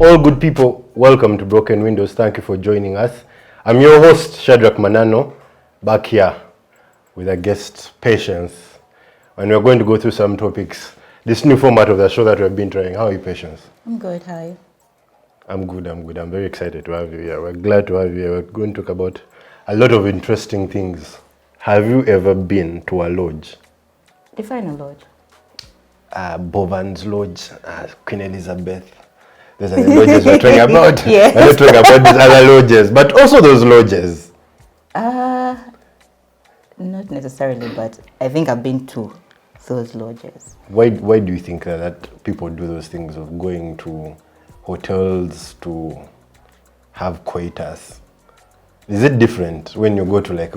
All good people, welcome to Broken Windows. Thank you for joining us. I'm your host, Shadrack Manano, back here with a guest, Patience. And we're going to go through some topics. This new format of the show that we've been trying. How are you, Patience? I'm good, hi. I'm good. I'm very excited to have you here. We're glad to have you here. We're going to talk about a lot of interesting things. Have you ever been to a lodge? Define a lodge. Bovan's Lodge, Queen Elizabeth. There's other lodges we're talking about. Yes. We're not talking about these other lodges, but also those lodges. Not necessarily, but I think I've been to those lodges. Why do you think that people do those things of going to hotels to have coitus? Is it different when you go to like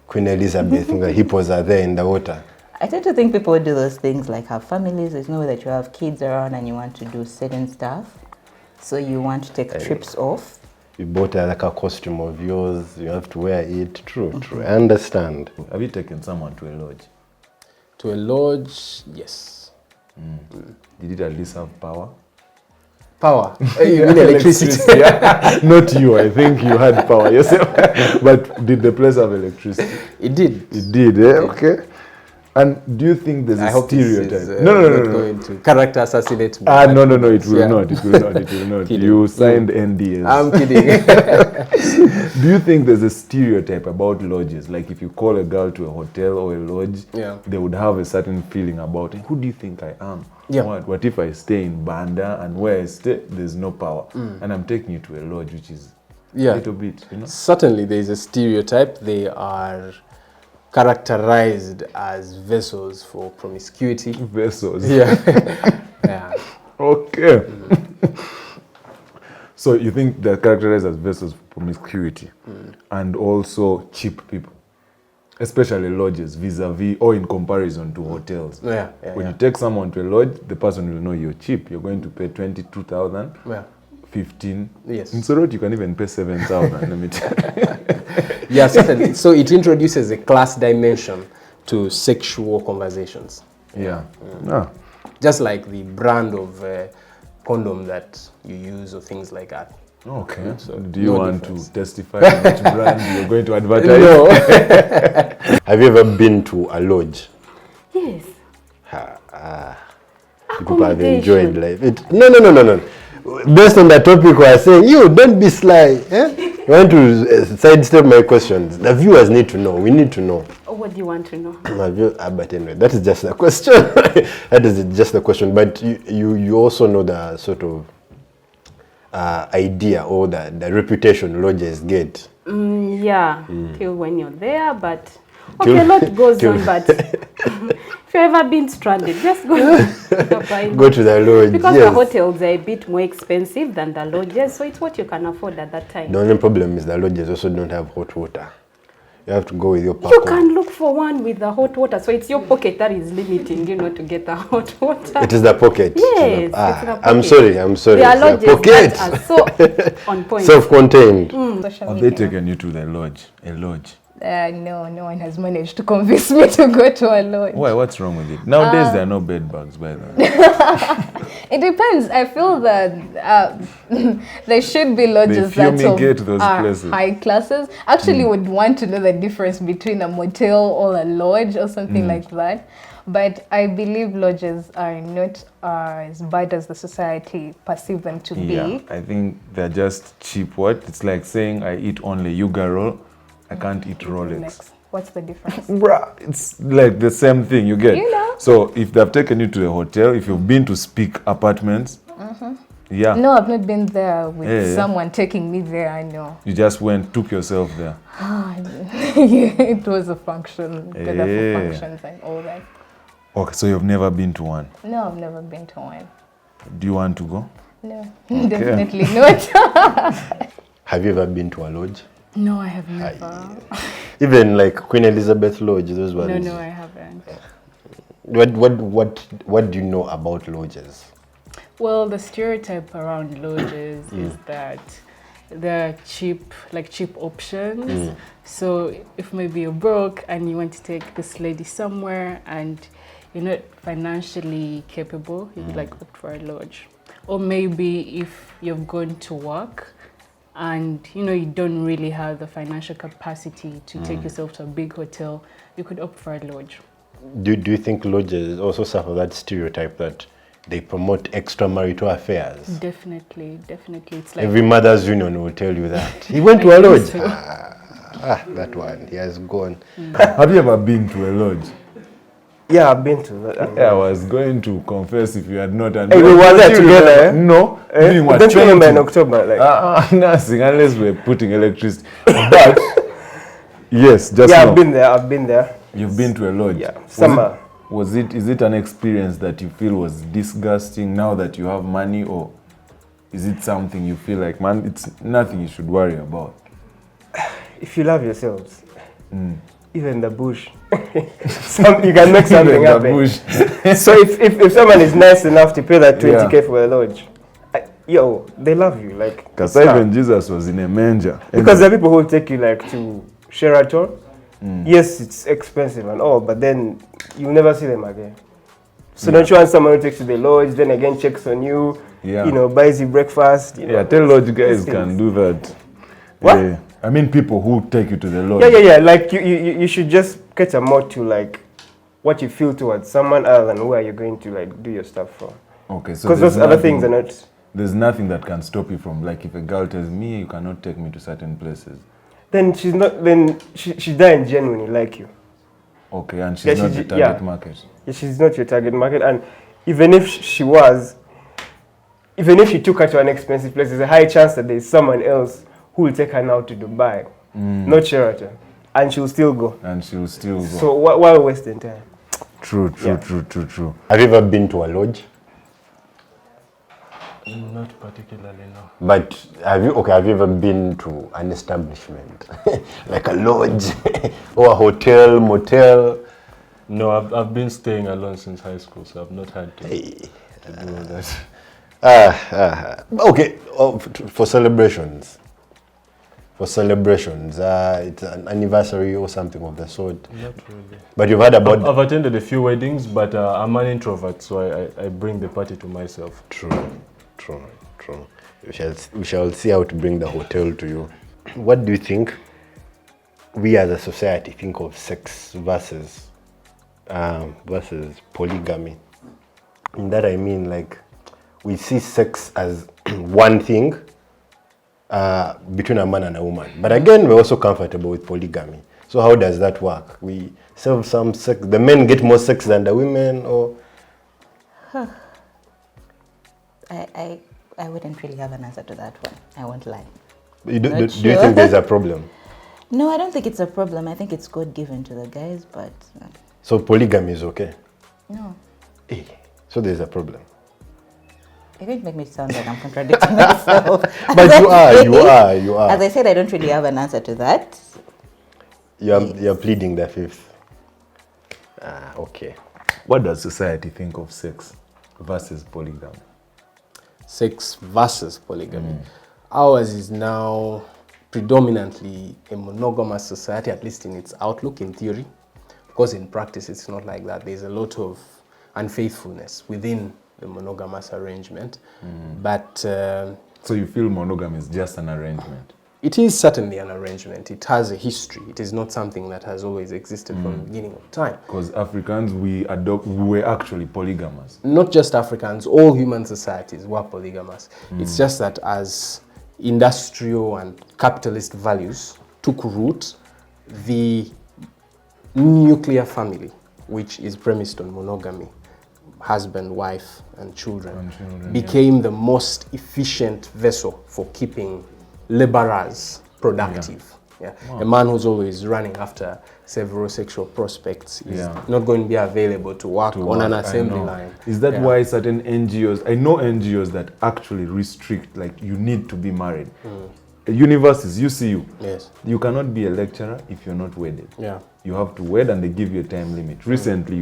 Queen Elizabeth and the hippos are there in the water? I tend to think people do those things like have families. There's no way that you have kids around and you want to do certain stuff. So you want to take trips off. You bought like a costume of yours, you have to wear it. True. I understand. Have you taken someone to a lodge? To a lodge, yes. Did it at least have power? Power? You mean electricity? Yeah. Not you, I think you had power yourself. But did the place have electricity? It did. It did, eh? Okay. And do you think there's a stereotype? This is, No. going to character assassinate me. No, it will not. It will not. You signed NDAs. I'm kidding. Do you think there's a stereotype about lodges? Like if you call a girl to a hotel or a lodge, they would have a certain feeling about it. Who do you think I am? Yeah. What if I stay in Banda and where I stay, there's no power? And I'm taking you to a lodge, which is a little bit, you know? Certainly there is a stereotype. They are characterized as vessels for promiscuity. Vessels. Yeah. Okay. So you think they're characterized as vessels for promiscuity and also cheap people, especially lodges vis-a-vis or in comparison to hotels. When you take someone to a lodge, the person will know you're cheap. You're going to pay 22,000. 15. Yes. In Sorot, you can even pay 7,000. Let me tell you. Yeah, certainly. So it introduces a class dimension to sexual conversations. Just like the brand of condom that you use or things like that. Okay. So do you want to testify which brand you're going to advertise? No. Have you ever been to a lodge? Yes. People have enjoyed life. No. Based on the topic we are saying, you don't be sly. You want to sidestep my questions. The viewers need to know. We need to know. What do you want to know? But anyway, that is just a question. That is just a question. But you also know the sort of idea or the reputation lodges get. Till when you're there, but okay, a lot goes on, but if you've ever been stranded, just go to the lodge. Because the hotels are a bit more expensive than the lodges, so it's what you can afford at that time. The only problem is the lodges also don't have hot water. You have to go with your pack. You can look for one with the hot water, so it's your pocket that is limiting, to get the hot water. It is the pocket. Yes, it's the pocket. I'm sorry. There are lodges that are so on point. Self-contained. Have they taken you to the lodge? A lodge? No one has managed to convince me to go to a lodge. Why? What's wrong with it? Nowadays, there are no bed bugs, by the way. It depends. I feel that there should be lodges that are places. High classes. Actually, would want to know the difference between a motel or a lodge or something like that. But I believe lodges are not as bad as the society perceive them to be. Yeah, I think they're just cheap. It's like saying I eat only Yuga roll. I can't eat Rolex. What's the difference? Bruh, it's like the same thing, you get. So if they've taken you to a hotel, if you've been to Speak Apartments, No, I've not been there with someone taking me there, I know. You just took yourself there. It was a function, for functions and all that. Okay, so you've never been to one? No, I've never been to one. Do you want to go? No, definitely not. Have you ever been to a lodge? No, I have never. Even like Queen Elizabeth Lodge, those ones? No, I haven't. What do you know about lodges? Well, the stereotype around lodges is that there are cheap options. So if maybe you're broke and you want to take this lady somewhere and you're not financially capable, you'd like opt for a lodge. Or maybe if you've gone to work and you don't really have the financial capacity to take yourself to a big hotel, you could opt for a lodge. Do you think lodges also suffer that stereotype that they promote extramarital affairs? Definitely. It's like Every mother's union will tell you that. He went to a lodge. That one, he has gone. Have you ever been to a lodge? Yeah, I've been to that. I was going to confess if you had not. And we were there together. No. Don't remember in October. Nothing, unless we're putting electricity. But, yes, just yeah, now. I've been there. You've been to a lodge? Yeah, summer. Is it an experience that you feel was disgusting now that you have money, or is it something you feel like, man, it's nothing you should worry about? If you love yourselves, even the bush, you can make something happen. So if someone is nice enough to pay that 20K for a lodge, they love you. Because even Jesus was in a manger. Because there are people who will take you to Sheraton. Yes, it's expensive and all, but then you'll never see them again. So don't you want someone who takes you to the lodge, then again checks on you, buys you breakfast? Tell lodge guys can do that. What? Yeah. I mean people who take you to the lodge. Yeah. You should just cater more to what you feel towards someone other than where you're going to do your stuff for. Okay, so because those other things are not. There's nothing that can stop you from if a girl tells me you cannot take me to certain places. Then she's not. Then she doesn't genuinely like you. Okay, and she's not the target market. Yeah, she's not your target market, and even if she was, even if she took her to an expensive place, there's a high chance that there's someone else who will take her now to Dubai, not Sheraton, and she'll still go. So why are we wasting time? True. Have you ever been to a lodge? Not particularly, no. But have you ever been to an establishment like a lodge or a hotel, motel? No, I've been staying alone since high school, so I've not had to do all that. Okay, for celebrations. It's an anniversary or something of the sort. Not really. But you've heard about... I've attended a few weddings, but I'm an introvert, so I bring the party to myself. True. We shall see how to bring the hotel to you. What do you think we as a society think of sex versus polygamy? In that I mean, we see sex as one thing between a man and a woman. But again, we're also comfortable with polygamy. So how does that work? We serve some sex, the men get more sex than the women, or? I wouldn't really have an answer to that one. I won't lie. Do you think there's a problem? No, I don't think it's a problem. I think it's God given to the guys, but... So polygamy is okay? No. So there's a problem? You're going to make me sound like I'm contradicting myself. But you are. As I said, I don't really have an answer to that. You're pleading the fifth. Okay. What does society think of sex versus polygamy? Sex versus polygamy. Ours is now predominantly a monogamous society, at least in its outlook, in theory. Because in practice, it's not like that. There's a lot of unfaithfulness within the monogamous arrangement. But... so you feel monogamy is just an arrangement? It is certainly an arrangement. It has a history. It is not something that has always existed from the beginning of time. Because Africans, we were actually polygamous. Not just Africans, all human societies were polygamous. It's just that as industrial and capitalist values took root, the nuclear family, which is premised on monogamy, husband, wife, and children became the most efficient vessel for keeping laborers productive. Wow. A man who's always running after several sexual prospects is not going to be available to work on an assembly line. Is that why certain NGOs, I know NGOs that actually restrict, you need to be married. Universities, UCU, you cannot be a lecturer if you're not wedded. You have to wed and they give you a time limit. Recently,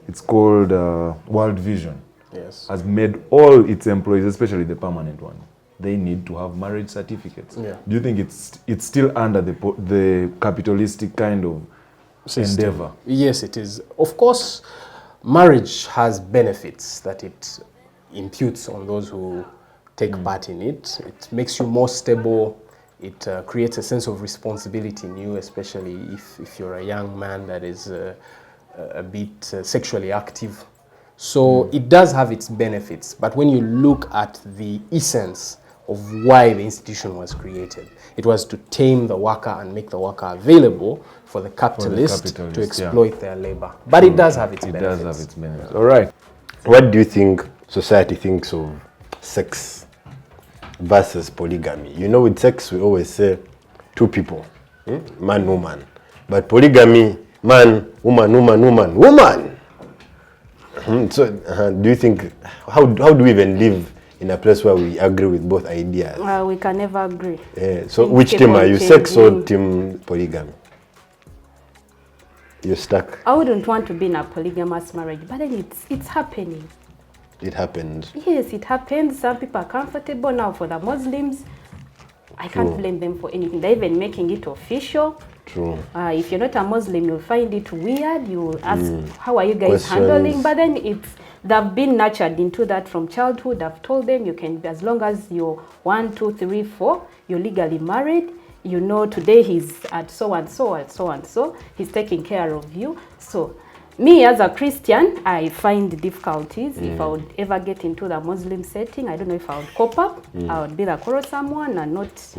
it's called World Vision, has made all its employees, especially the permanent one, they need to have marriage certificates. Yeah. Do you think it's still under the capitalistic kind of System. endeavor? Yes, it is. Of course, marriage has benefits that it imputes on those who take part in it. It makes you more stable. It creates a sense of responsibility in you, especially if you're a young man that is a bit sexually active. So it does have its benefits. But when you look at the essence of why the institution was created, it was to tame the worker and make the worker available for the capitalist to exploit their labor. But it does have its benefits. It does have its benefits. All right. What do you think society thinks of sex versus polygamy? You know, with sex, we always say two people, man, woman. But polygamy, man, woman, woman, woman, woman. So, do you think, how do we even live in a place where we agree with both ideas? We can never agree. So, which team are you, sex or team polygamy? You're stuck. I wouldn't want to be in a polygamous marriage, but then it's happening. It happened. Yes, it happens. Some people are comfortable now. For the Muslims, I can't blame them for anything. They're even making it official. True. If you're not a Muslim, you'll find it weird. You'll ask, how are you guys Questions. handling? But then they've been nurtured into that from childhood. I've told them you can, as long as you're 1, 2, 3, 4, you're legally married. You know, today he's at so and so and so and so. He's taking care of you. So, me as a Christian, I find difficulties if I would ever get into the Muslim setting. I don't know if I would cope up. I would be the quarrel someone and not.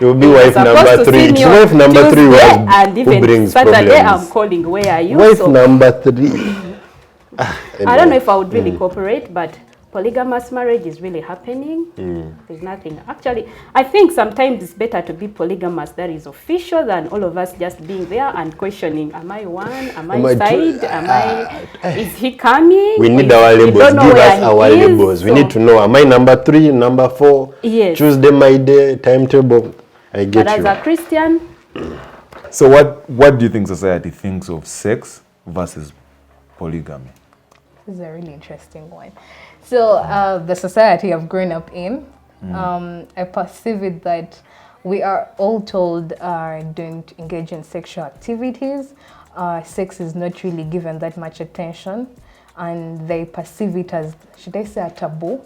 You'll be wife number 3. It's wife number 3 was and who even brings Saturday problems. I'm calling, where are you? Wife So, number 3. I don't know if I would really cooperate, but polygamous marriage is really happening. There's nothing. Actually, I think sometimes it's better to be polygamous that is official than all of us just being there and questioning, am I one? Am I side? Is he coming? We need our labels. Give us our labels. We need to know, am I number 3, number 4? Yes. Tuesday, my day, timetable. I get But you. as a Christian, So what do you think society thinks of sex versus polygamy? This is a really interesting one. So the society I've grown up in, I perceive it that we are all told don't engage in sexual activities. Sex is not really given that much attention, and they perceive it as, should I say, a taboo.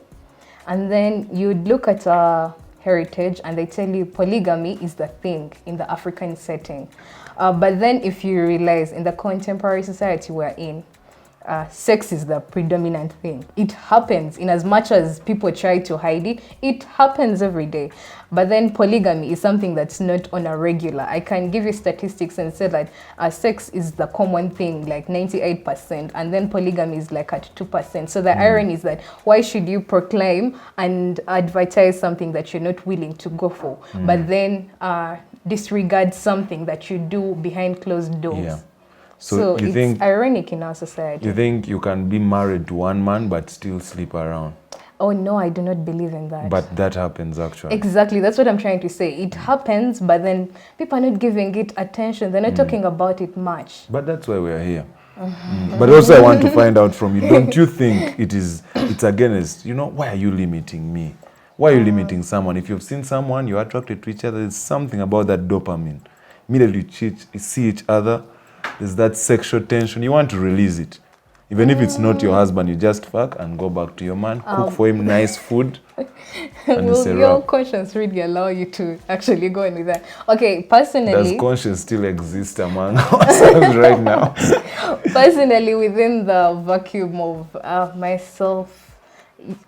And then you'd look at heritage and they tell you polygamy is the thing in the African setting. But then if you realize in the contemporary society we're in, sex is the predominant thing. It happens in as much as people try to hide it. It happens every day. But then polygamy is something that's not on a regular. I can give you statistics and say that sex is the common thing, like 98%, and then polygamy is like at 2%. So the irony is that why should you proclaim and advertise something that you're not willing to go for, but then disregard something that you do behind closed doors? Yeah. So it's ironic in our society. You think you can be married to one man but still sleep around? Oh no, I do not believe in that. But that happens actually. Exactly, that's what I'm trying to say. It happens, but then people are not giving it attention. They're not talking about it much. But that's why we're here. But also I want to find out from you, don't you think it's against, why are you limiting me? Why are you limiting someone? If you've seen someone, you're attracted to each other, there's something about that dopamine. Immediately you see each other, there's that sexual tension. You want to release it. Even if it's not your husband, you just fuck and go back to your man, cook for him nice food. And Will your conscience really allow you to actually go in with that? Okay, personally... Does conscience still exist among ourselves right now? Personally, within the vacuum of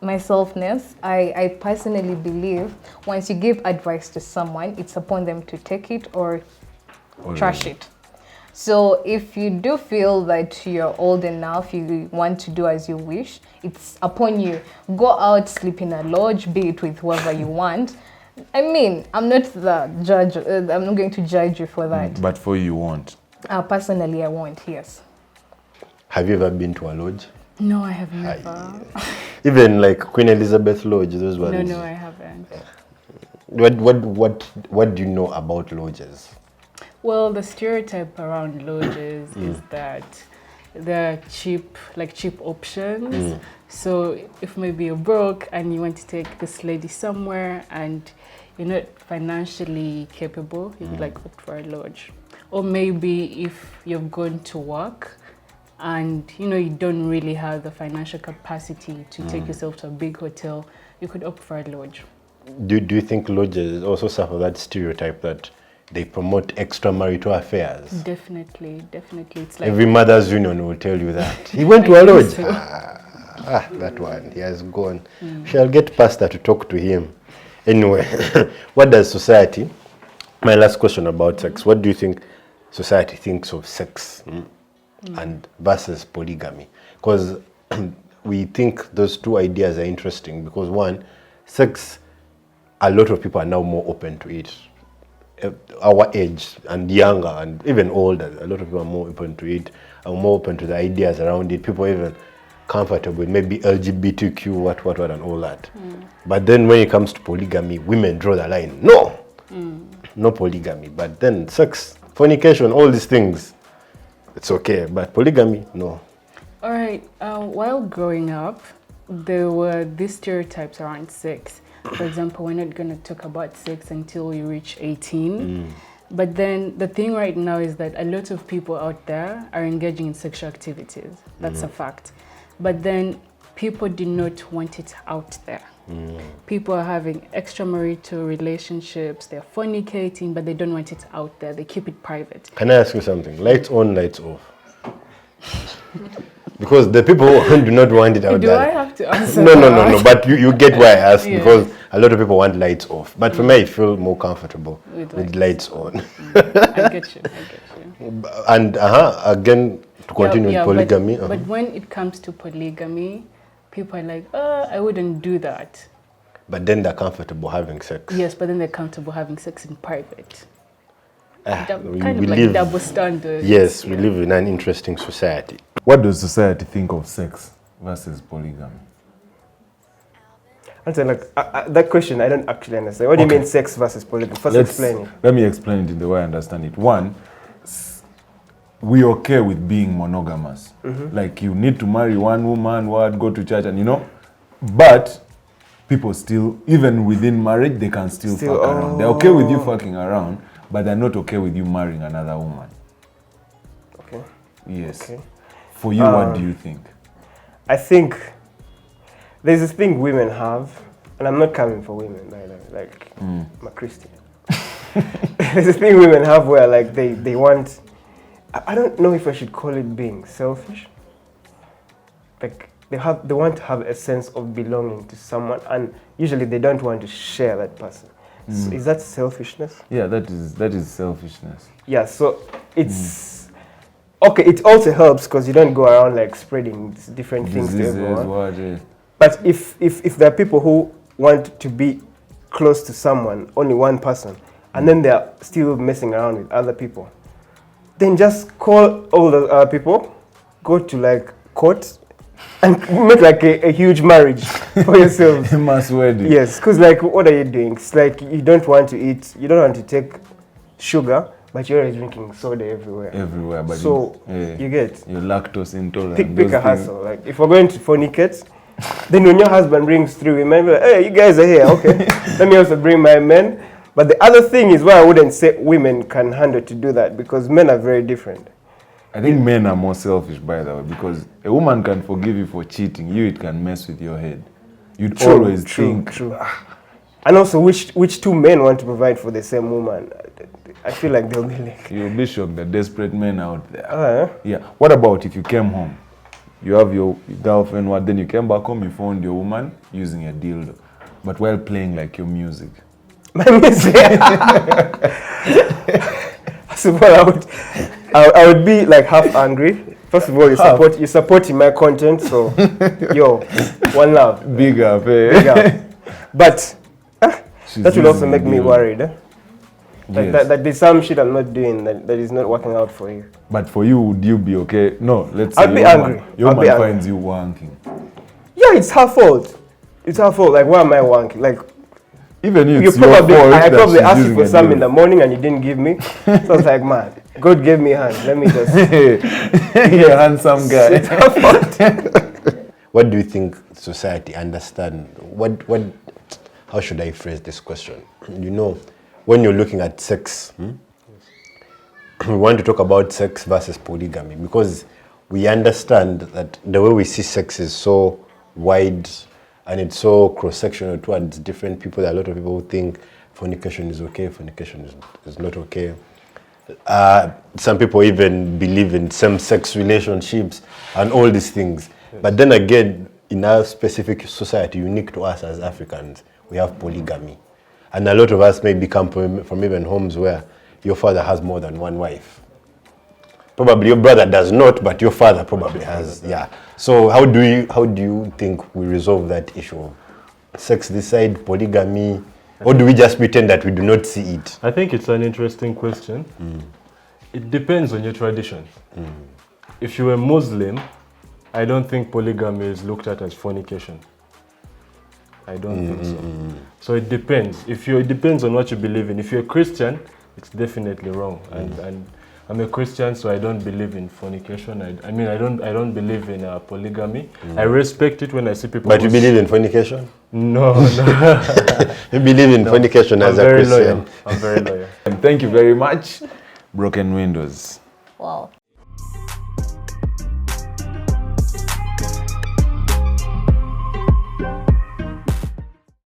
myselfness, I personally believe once you give advice to someone, it's upon them to take it or trash it. So if you do feel that you're old enough, you want to do as you wish, it's upon you. Go out, sleep in a lodge, be it with whoever you want. I mean, I'm not the judge. I'm not going to judge you for that. But for you won't? Personally, I won't, yes. Have you ever been to a lodge? No, I have never. Even like Queen Elizabeth Lodge, those ones? No, I haven't. What do you know about lodges? Well, the stereotype around lodges is that there are cheap options. So if maybe you're broke and you want to take this lady somewhere and you're not financially capable, you would like opt for a lodge. Or maybe if you've gone to work and you don't really have the financial capacity to take yourself to a big hotel, you could opt for a lodge. Do you think lodges also suffer that stereotype that they promote extramarital affairs? Definitely. It's like every mother's union will tell you that. He went to a lodge. That one, he has gone. Shall get Pastor to talk to him. Anyway, what does society, my last question about sex, what do you think society thinks of sex and versus polygamy? Because we think those two ideas are interesting because one, sex, a lot of people are now more open to it. Our age and younger and even older, a lot of people are more open to it, are more open to the ideas around it. People are even comfortable with maybe LGBTQ, what, and all that. But then when it comes to polygamy, women draw the line. No polygamy. But then sex, fornication, all these things, it's okay. But polygamy, no. All right. While growing up, there were these stereotypes around sex. For example, we're not going to talk about sex until you reach 18. But then the thing right now is that a lot of people out there are engaging in sexual activities. That's a fact. But then people do not want it out there. People are having extramarital relationships, they're fornicating, but they don't want it out there. They keep it private. Can I ask you something? Lights on, lights off. Because the people who do not want it out there. Do I have to answer No. But you get why I ask, because a lot of people want lights off. But for me, I feel more comfortable with lights on. I get you. And again, to continue with polygamy. But when it comes to polygamy, people are like, I wouldn't do that. But then they're comfortable having sex. Yes, but then they're comfortable having sex in private. We like double standards. Yes, we live in an interesting society. What does society think of sex versus polygamy? Answer that question I don't actually understand. What do you mean sex versus polygamy? First explain it. Let me explain it in the way I understand it. One, we're okay with being monogamous. Like you need to marry one woman, go to church and but people still, even within marriage, they can still fuck around. They're okay with you fucking around, but they're not okay with you marrying another woman. Okay. Yes. Okay. For you, what do you think? I think there's this thing women have, and I'm not coming for women, by the way, like I'm a Christian. There's this thing women have where like they want, I don't know if I should call it being selfish. Like they want to have a sense of belonging to someone, and usually they don't want to share that person. So is that selfishness? Yeah, that is selfishness. Yeah, so it's okay. It also helps because you don't go around like spreading different things to everyone. But if there are people who want to be close to someone, only one person, and then they are still messing around with other people, then just call all the other people, go to like court, and make like a huge marriage for yourselves. A mass wedding. Yes, because like what are you doing? It's like you don't want to eat, you don't want to take sugar, but you're always drinking soda everywhere. But so you get you're lactose intolerant. Pick a hustle. Like if we're going to fornicate, then when your husband brings 3 women, be like, hey, you guys are here, okay? Let me also bring my men. But the other thing is why I wouldn't say women can handle to do that, because men are very different. I think men are more selfish, by the way, because a woman can forgive you for cheating. You, it can mess with your head. You'd always think. True. And also, which 2 men want to provide for the same woman? I feel like they'll be like... You'll be shocked, the desperate men out there. Yeah. What about if you came home? You have your girlfriend, then you came back home, you found your woman using a dildo, but while playing like your music. My music? First of all, I would be like half angry. First of all, you're supporting my content, so yo, one love. Big up, But that will also make me worried. That there's some shit I'm not doing that is not working out for you. But for you, would you be okay? No, let's say I'd be angry. Your woman finds you wanking. Yeah, it's her fault. It's her fault. Like, why am I wanking? Like, Even You it's your probably, fault I that probably she's asked you using for a some in dildo. the morning and you didn't give me. So I was like, man, God gave me hands. Let me just. You're a handsome guy. What do you think society understand? How should I phrase this question? You know, when you're looking at sex, we want to talk about sex versus polygamy because we understand that the way we see sex is so wide and it's so cross-sectional towards different people. There are a lot of people who think fornication is okay, fornication is not okay. Some people even believe in same-sex relationships and all these things. Yes. But then again, in our specific society, unique to us as Africans, we have polygamy. And a lot of us may come from even homes where your father has more than one wife. Probably your brother does not, but your father probably has. Yeah. So how do you think we resolve that issue of sex this side, polygamy, or do we just pretend that we do not see it? I think it's an interesting question. It depends on your tradition. If you're a Muslim, I don't think polygamy is looked at as fornication. I don't think so. So it depends. It depends on what you believe in. If you're a Christian, it's definitely wrong. And I'm a Christian, so I don't believe in fornication. I mean, I don't believe in polygamy. I respect it when I see people. But you believe in fornication? No. You believe in fornication as a Christian? I'm very loyal. And thank you very much, Broken Windows. Wow.